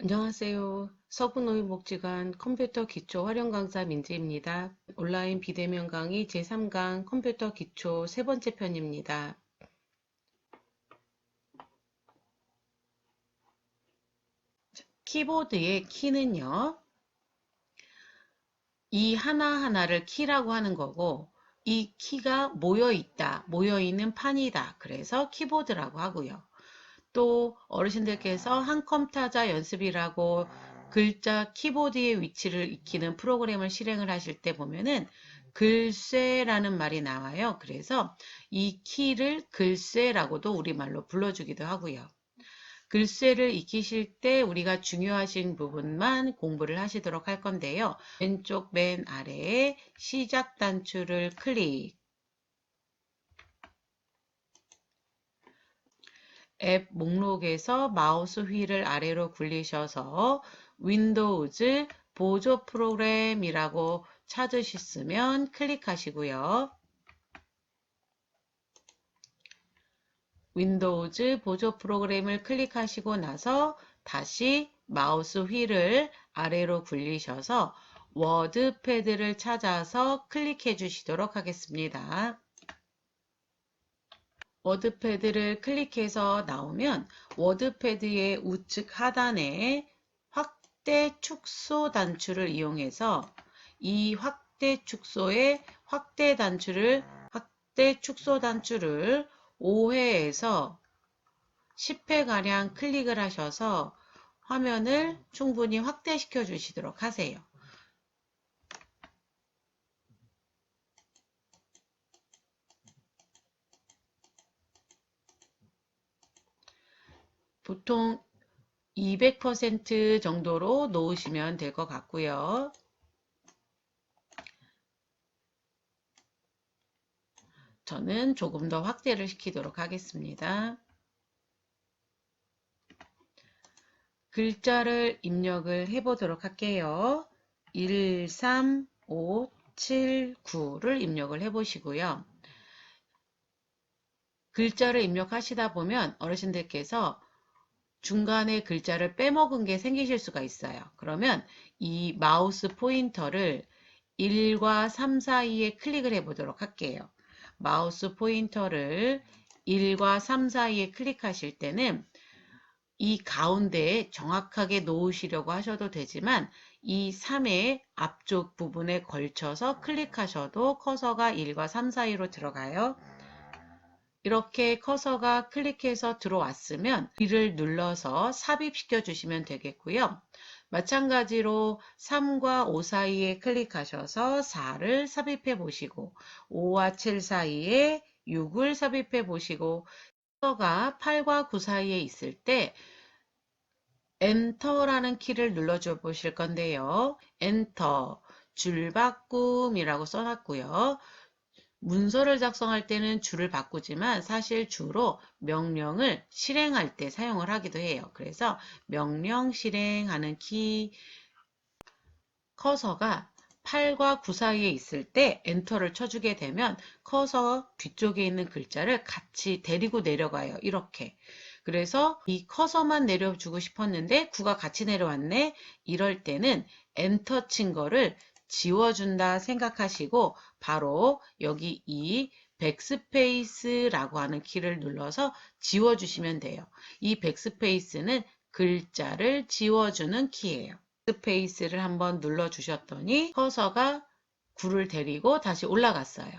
안녕하세요. 서부노인복지관 컴퓨터 기초 활용 강사 민지입니다. 온라인 비대면 강의 제3강 컴퓨터 기초 세 번째 편입니다. 키보드의 키는요, 이 하나하나를 키라고 하는 거고, 이 키가 모여있다, 모여있는 판이다. 그래서 키보드라고 하고요. 또 어르신들께서 한컴 타자 연습이라고 글자 키보드의 위치를 익히는 프로그램을 실행을 하실 때 보면은 글쇠라는 말이 나와요. 그래서 이 키를 글쇠라고도 우리말로 불러주기도 하고요. 글쇠를 익히실 때 우리가 중요하신 부분만 공부를 하시도록 할 건데요. 왼쪽 맨 아래에 시작 단추를 클릭, 앱 목록에서 마우스 휠을 아래로 굴리셔서 윈도우즈 보조 프로그램이라고 찾으셨으면 클릭하시고요. 윈도우즈 보조 프로그램을 클릭하시고 나서 다시 마우스 휠을 아래로 굴리셔서 워드패드를 찾아서 클릭해 주시도록 하겠습니다. 워드패드를 클릭해서 나오면 워드패드의 우측 하단에 확대 축소 단추를 이용해서 이 확대 축소 단추를 5회에서 10회가량 클릭을 하셔서 화면을 충분히 확대시켜 주시도록 하세요. 보통 200% 정도로 놓으시면 될 것 같고요. 저는 조금 더 확대를 시키도록 하겠습니다. 글자를 입력을 해보도록 할게요. 1, 3, 5, 7, 9를 입력을 해보시고요. 글자를 입력하시다 보면 어르신들께서 중간에 글자를 빼먹은 게 생기실 수가 있어요. 그러면 이 마우스 포인터를 1과 3 사이에 클릭을 해보도록 할게요. 마우스 포인터를 1과 3 사이에 클릭하실 때는 이 가운데에 정확하게 놓으시려고 하셔도 되지만 이 3의 앞쪽 부분에 걸쳐서 클릭하셔도 커서가 1과 3 사이로 들어가요. 이렇게 커서가 클릭해서 들어왔으면 B를 눌러서 삽입시켜 주시면 되겠고요. 마찬가지로 3과 5 사이에 클릭하셔서 4를 삽입해 보시고 5와 7 사이에 6을 삽입해 보시고 커서가 8과 9 사이에 있을 때 엔터라는 키를 눌러줘 보실 건데요. 엔터, 줄바꿈이라고 써놨고요. 문서를 작성할 때는 줄을 바꾸지만 사실 주로 명령을 실행할 때 사용을 하기도 해요. 그래서 명령 실행하는 키 커서가 8과 9 사이에 있을 때 엔터를 쳐주게 되면 커서 뒤쪽에 있는 글자를 같이 데리고 내려가요. 이렇게. 그래서 이 커서만 내려주고 싶었는데 9가 같이 내려왔네. 이럴 때는 엔터 친 거를 지워준다 생각하시고 바로 여기 이 백스페이스라고 하는 키를 눌러서 지워주시면 돼요. 이 백스페이스는 글자를 지워주는 키예요. 스페이스를 한번 눌러주셨더니 커서가 9를 데리고 다시 올라갔어요.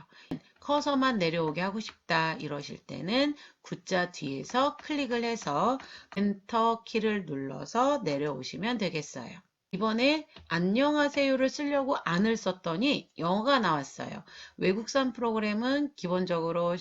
커서만 내려오게 하고 싶다 이러실 때는 9자 뒤에서 클릭을 해서 엔터 키를 눌러서 내려오시면 되겠어요. 이번에 안녕하세요를 쓰려고 안을 썼더니 영어가 나왔어요. 외국산 프로그램은 기본적으로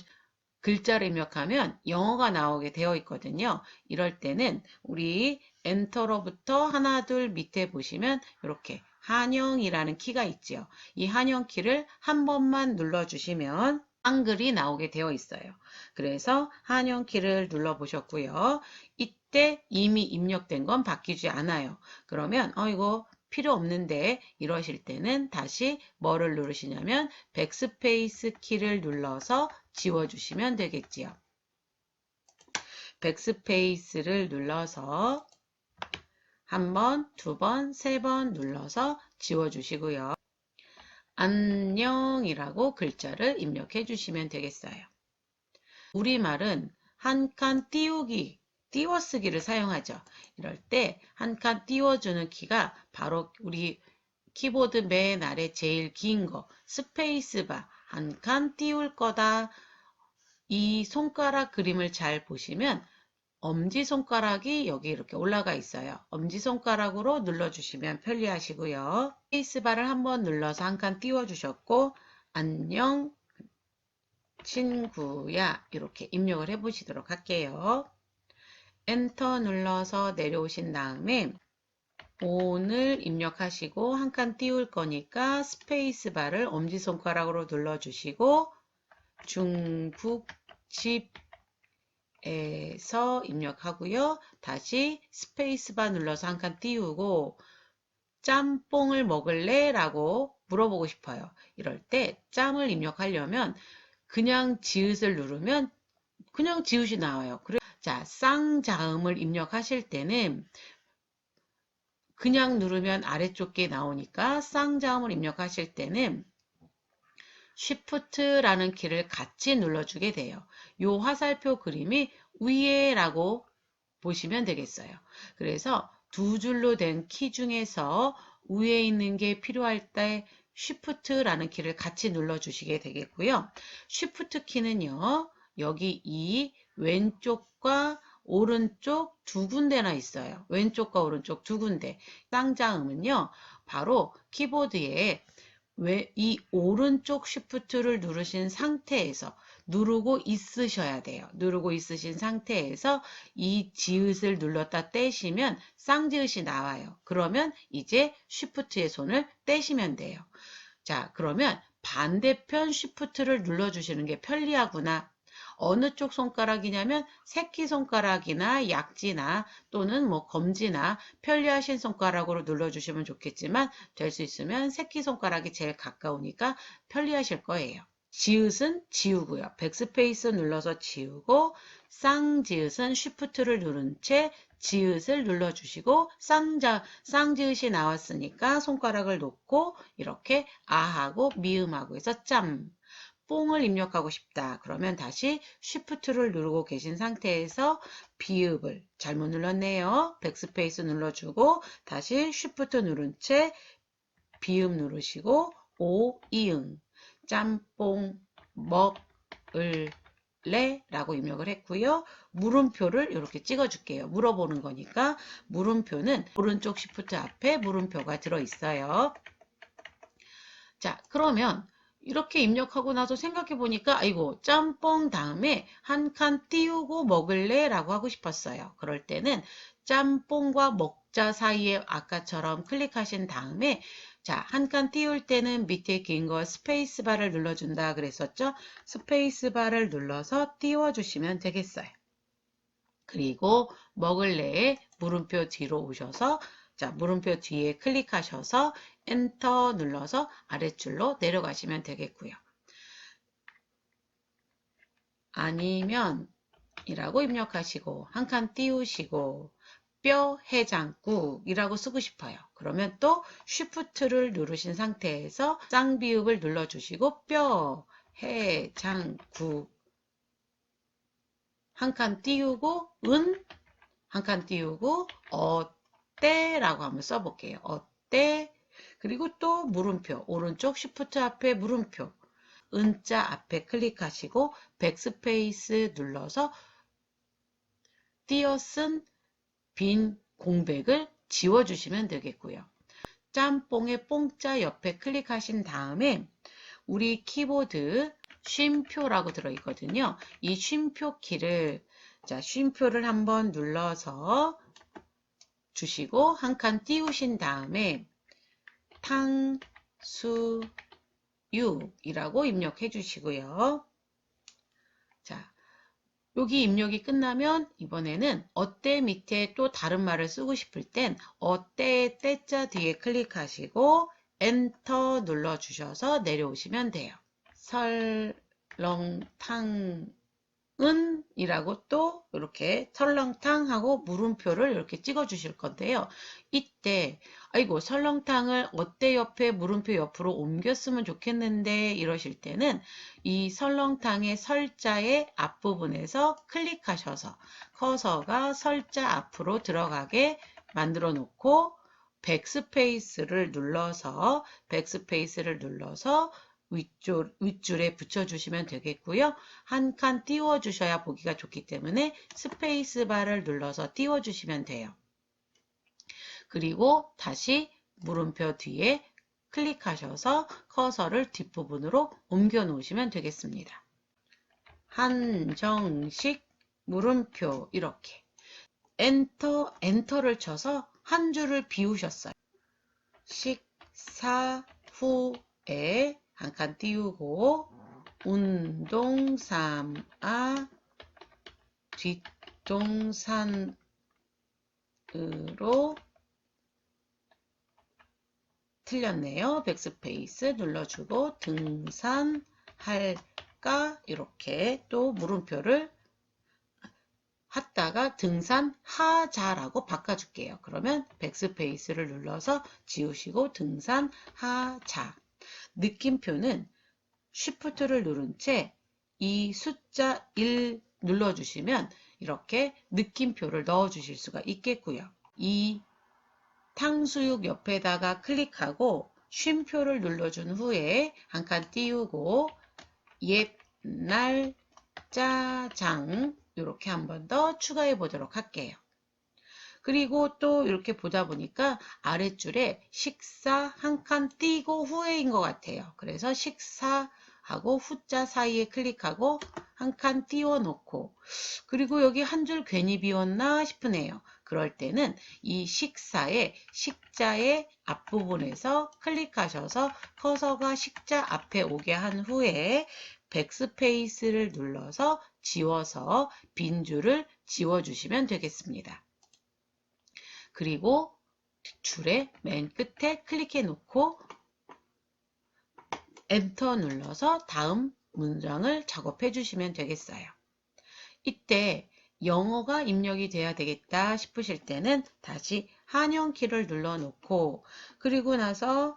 글자를 입력하면 영어가 나오게 되어 있거든요. 이럴 때는 우리 엔터로부터 하나 둘 밑에 보시면 이렇게 한영이라는 키가 있죠. 이 한영 키를 한 번만 눌러주시면 한글이 나오게 되어 있어요. 그래서 한영 키를 눌러 보셨고요. 이때 이미 입력된 건 바뀌지 않아요. 그러면 이거 필요 없는데 이러실 때는 다시 뭐를 누르시냐면 백스페이스 키를 눌러서 지워주시면 되겠지요. 백스페이스를 눌러서 한 번, 두 번, 세 번 눌러서 지워주시고요. 안녕이라고 글자를 입력해 주시면 되겠어요. 우리말은 한 칸 띄우기, 띄워쓰기를 사용하죠. 이럴 때 한 칸 띄워주는 키가 바로 우리 키보드 맨 아래 제일 긴 거, 스페이스바, 한 칸 띄울 거다. 이 손가락 그림을 잘 보시면 엄지손가락이 여기 이렇게 올라가 있어요. 엄지손가락으로 눌러주시면 편리하시고요. 스페이스바를 한번 눌러서 한 칸 띄워주셨고 안녕 친구야 이렇게 입력을 해보시도록 할게요. 엔터 눌러서 내려오신 다음에 오늘 입력하시고 한 칸 띄울 거니까 스페이스바를 엄지손가락으로 눌러주시고 중국집에서 입력하고요. 다시 스페이스바 눌러서 한 칸 띄우고 짬뽕을 먹을래? 라고 물어보고 싶어요. 이럴 때 짬을 입력하려면 그냥 지읒을 누르면 그냥 지읒이 나와요. 자, 쌍자음을 입력하실 때는 그냥 누르면 아래쪽 게 나오니까 쌍자음을 입력하실 때는 Shift라는 키를 같이 눌러주게 돼요. 요 화살표 그림이 위에라고 보시면 되겠어요. 그래서 두 줄로 된 키 중에서 위에 있는 게 필요할 때 Shift라는 키를 같이 눌러주시게 되겠고요. Shift 키는요. 여기 이 왼쪽과 오른쪽 두 군데나 있어요. 왼쪽과 오른쪽 두 군데. 쌍자음은요. 바로 키보드에 이 오른쪽 Shift를 누르신 상태에서 누르고 있으셔야 돼요. 누르고 있으신 상태에서 이 지읒을 눌렀다 떼시면 쌍지읒이 나와요. 그러면 이제 Shift의 손을 떼시면 돼요. 자, 그러면 반대편 Shift를 눌러주시는 게 편리하구나. 어느 쪽 손가락이냐면 새끼손가락이나 약지나 또는 뭐 검지나 편리하신 손가락으로 눌러주시면 좋겠지만 될 수 있으면 새끼손가락이 제일 가까우니까 편리하실 거예요. 지읒은 지우고요. 백스페이스 눌러서 지우고 쌍지읒은 Shift를 누른 채 지읒을 눌러주시고 쌍지읒이 나왔으니까 손가락을 놓고 이렇게 아하고 미음하고 해서 짬 뽕을 입력하고 싶다. 그러면 다시 Shift를 누르고 계신 상태에서 비읍을 잘못 눌렀네요. 백스페이스 눌러주고 다시 Shift 누른 채 비읍 누르시고 오, 이응 짬뽕 먹을래? 라고 입력을 했고요. 물음표를 이렇게 찍어줄게요. 물어보는 거니까 물음표는 오른쪽 Shift 앞에 물음표가 들어있어요. 자, 그러면 이렇게 입력하고 나서 생각해 보니까 아이고 짬뽕 다음에 한 칸 띄우고 먹을래? 라고 하고 싶었어요. 그럴 때는 짬뽕과 먹자 사이에 아까처럼 클릭하신 다음에 자, 한 칸 띄울 때는 밑에 긴 거 스페이스바를 눌러준다 그랬었죠? 스페이스바를 눌러서 띄워주시면 되겠어요. 그리고 먹을래에 물음표 뒤로 오셔서 자, 물음표 뒤에 클릭하셔서 엔터 눌러서 아랫줄로 내려가시면 되겠고요. 아니면 이라고 입력하시고 한 칸 띄우시고 뼈 해장국이라고 쓰고 싶어요. 그러면 또 Shift를 누르신 상태에서 쌍비읍을 눌러주시고 뼈 해장국 한 칸 띄우고 한 칸 띄우고 어때? 라고 한번 써볼게요. 어때? 그리고 또 물음표 오른쪽 Shift 앞에 물음표 은자 앞에 클릭하시고 백스페이스 눌러서 띄어쓴 빈 공백을 지워주시면 되겠고요. 짬뽕의 뽕자 옆에 클릭하신 다음에 우리 키보드 쉼표라고 들어있거든요. 이 쉼표 키를 자, 쉼표를 한번 눌러서 주시고 한 칸 띄우신 다음에 탕수육이라고 입력해 주시고요. 자, 여기 입력이 끝나면 이번에는 어때 밑에 또 다른 말을 쓰고 싶을 땐 어때 때자 뒤에 클릭하시고 엔터 눌러주셔서 내려오시면 돼요. 설렁탕 이라고 또 이렇게 설렁탕 하고 물음표를 이렇게 찍어 주실 건데요. 이때 아이고 설렁탕을 어때 옆에 물음표 옆으로 옮겼으면 좋겠는데 이러실 때는 이 설렁탕의 설자의 앞부분에서 클릭하셔서 커서가 설자 앞으로 들어가게 만들어 놓고 백스페이스를 눌러서 윗줄에 붙여주시면 되겠고요. 한 칸 띄워주셔야 보기가 좋기 때문에 스페이스바를 눌러서 띄워주시면 돼요. 그리고 다시 물음표 뒤에 클릭하셔서 커서를 뒷부분으로 옮겨 놓으시면 되겠습니다. 한정식 물음표 이렇게 엔터를 쳐서 한 줄을 비우셨어요. 식사 후에 한 칸 띄우고 운동 삼아 뒷동산으로 틀렸네요. 백스페이스 눌러주고 등산할까 이렇게 또 물음표를 했다가 등산하자라고 바꿔줄게요. 그러면 백스페이스를 눌러서 지우시고 등산하자. 느낌표는 쉬프트를 누른 채 이 숫자 1 눌러주시면 이렇게 느낌표를 넣어주실 수가 있겠고요. 이 탕수육 옆에다가 클릭하고 쉼표를 눌러준 후에 한 칸 띄우고 옛날 짜장 이렇게 한 번 더 추가해 보도록 할게요. 그리고 또 이렇게 보다 보니까 아랫줄에 식사 한 칸 띄고 후에인 것 같아요. 그래서 식사하고 후자 사이에 클릭하고 한 칸 띄워 놓고 그리고 여기 한 줄 괜히 비웠나 싶으네요. 그럴 때는 이 식사의 식자의 앞부분에서 클릭하셔서 커서가 식자 앞에 오게 한 후에 백스페이스를 눌러서 지워서 빈 줄을 지워주시면 되겠습니다. 그리고 줄의 맨 끝에 클릭해 놓고 엔터 눌러서 다음 문장을 작업해 주시면 되겠어요. 이때 영어가 입력이 돼야 되겠다 싶으실 때는 다시 한영키를 눌러 놓고 그리고 나서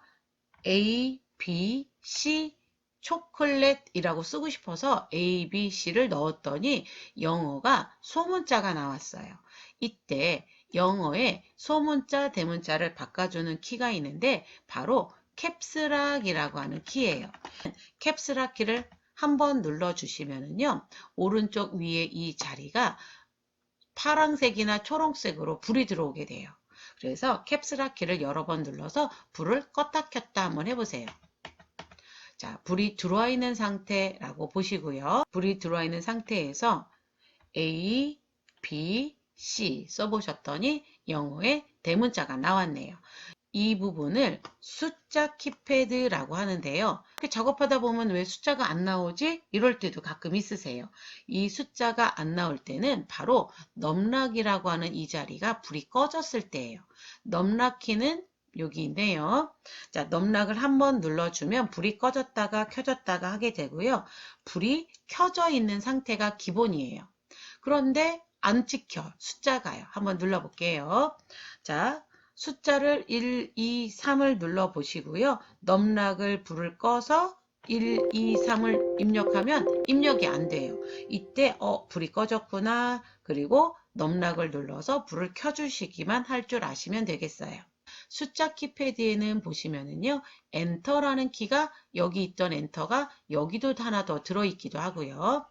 A, B, C 초콜릿이라고 쓰고 싶어서 A, B, C를 넣었더니 영어가 소문자가 나왔어요. 이때 영어의 소문자, 대문자를 바꿔주는 키가 있는데 바로 캡스락이라고 하는 키예요. 캡스락 키를 한번 눌러주시면요. 오른쪽 위에 이 자리가 파란색이나 초록색으로 불이 들어오게 돼요. 그래서 캡스락 키를 여러 번 눌러서 불을 껐다 켰다 한번 해보세요. 자, 불이 들어와 있는 상태라고 보시고요. 불이 들어와 있는 상태에서 A, B, C 써보셨더니 영어의 대문자가 나왔네요. 이 부분을 숫자 키패드라고 하는데요. 이렇게 작업하다 보면 왜 숫자가 안 나오지? 이럴 때도 가끔 있으세요. 이 숫자가 안 나올 때는 바로 넘락이라고 하는 이 자리가 불이 꺼졌을 때예요. 넘락 키는 여기 있네요. 자, 넘락을 한번 눌러주면 불이 꺼졌다가 켜졌다가 하게 되고요. 불이 켜져 있는 상태가 기본이에요. 그런데 안 찍혀. 숫자가요. 한번 눌러볼게요. 자, 숫자를 1, 2, 3을 눌러 보시고요. 넘락을 불을 꺼서 1, 2, 3을 입력하면 입력이 안 돼요. 이때 불이 꺼졌구나. 그리고 넘락을 눌러서 불을 켜주시기만 할 줄 아시면 되겠어요. 숫자 키패드에는 보시면은요. 엔터라는 키가 여기 있던 엔터가 여기도 하나 더 들어있기도 하고요.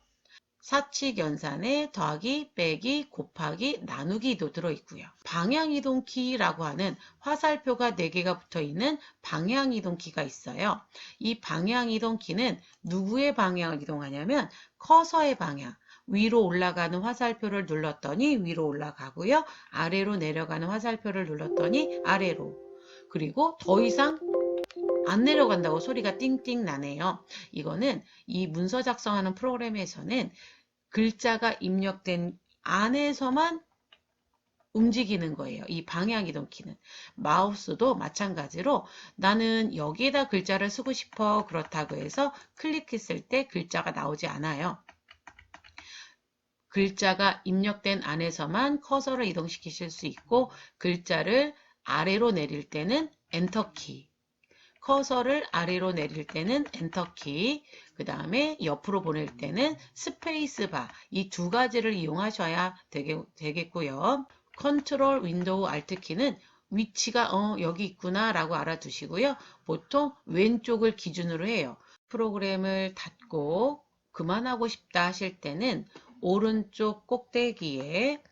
사칙 연산에 더하기, 빼기, 곱하기, 나누기도 들어있고요. 방향이동 키라고 하는 화살표가 4개가 붙어있는 방향이동 키가 있어요. 이 방향이동 키는 누구의 방향을 이동하냐면 커서의 방향. 위로 올라가는 화살표를 눌렀더니 위로 올라가고요. 아래로 내려가는 화살표를 눌렀더니 아래로. 그리고 더 이상 안 내려간다고 소리가 띵띵 나네요. 이거는 이 문서 작성하는 프로그램에서는 글자가 입력된 안에서만 움직이는 거예요. 이 방향이동 키는. 마우스도 마찬가지로 나는 여기에다 글자를 쓰고 싶어 그렇다고 해서 클릭했을 때 글자가 나오지 않아요. 글자가 입력된 안에서만 커서를 이동시키실 수 있고 글자를 아래로 내릴 때는 엔터키, 커서를 아래로 내릴 때는 엔터키, 그 다음에 옆으로 보낼 때는 스페이스바, 이 두 가지를 이용하셔야 되겠고요. 컨트롤 윈도우 알트키는 위치가 여기 있구나 라고 알아두시고요. 보통 왼쪽을 기준으로 해요. 프로그램을 닫고 그만하고 싶다 하실 때는 오른쪽 꼭대기에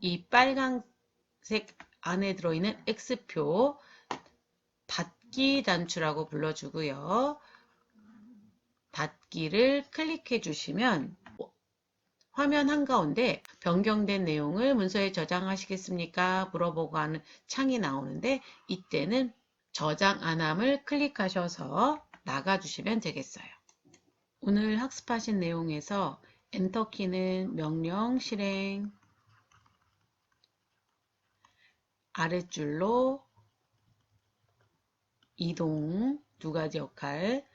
이 빨간색 안에 들어있는 X표 닫기 단추라고 불러주고요. 닫기를 클릭해 주시면 화면 한가운데 변경된 내용을 문서에 저장하시겠습니까? 물어보고 하는 창이 나오는데 이때는 저장 안함을 클릭하셔서 나가주시면 되겠어요. 오늘 학습하신 내용에서 엔터키는 명령 실행, 아랫줄로 이동 두 가지 역할,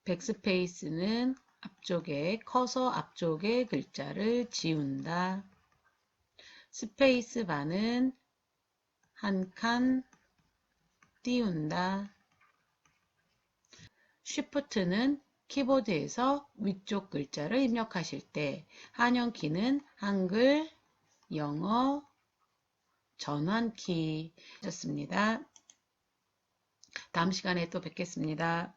백스페이스는 앞쪽에 커서 앞쪽의 글자를 지운다. 스페이스바는 한 칸 띄운다. 쉬프트는 키보드에서 위쪽 글자를 입력하실 때, 한영키는 한글, 영어, 전환키 였습니다. 다음 시간에 또 뵙겠습니다.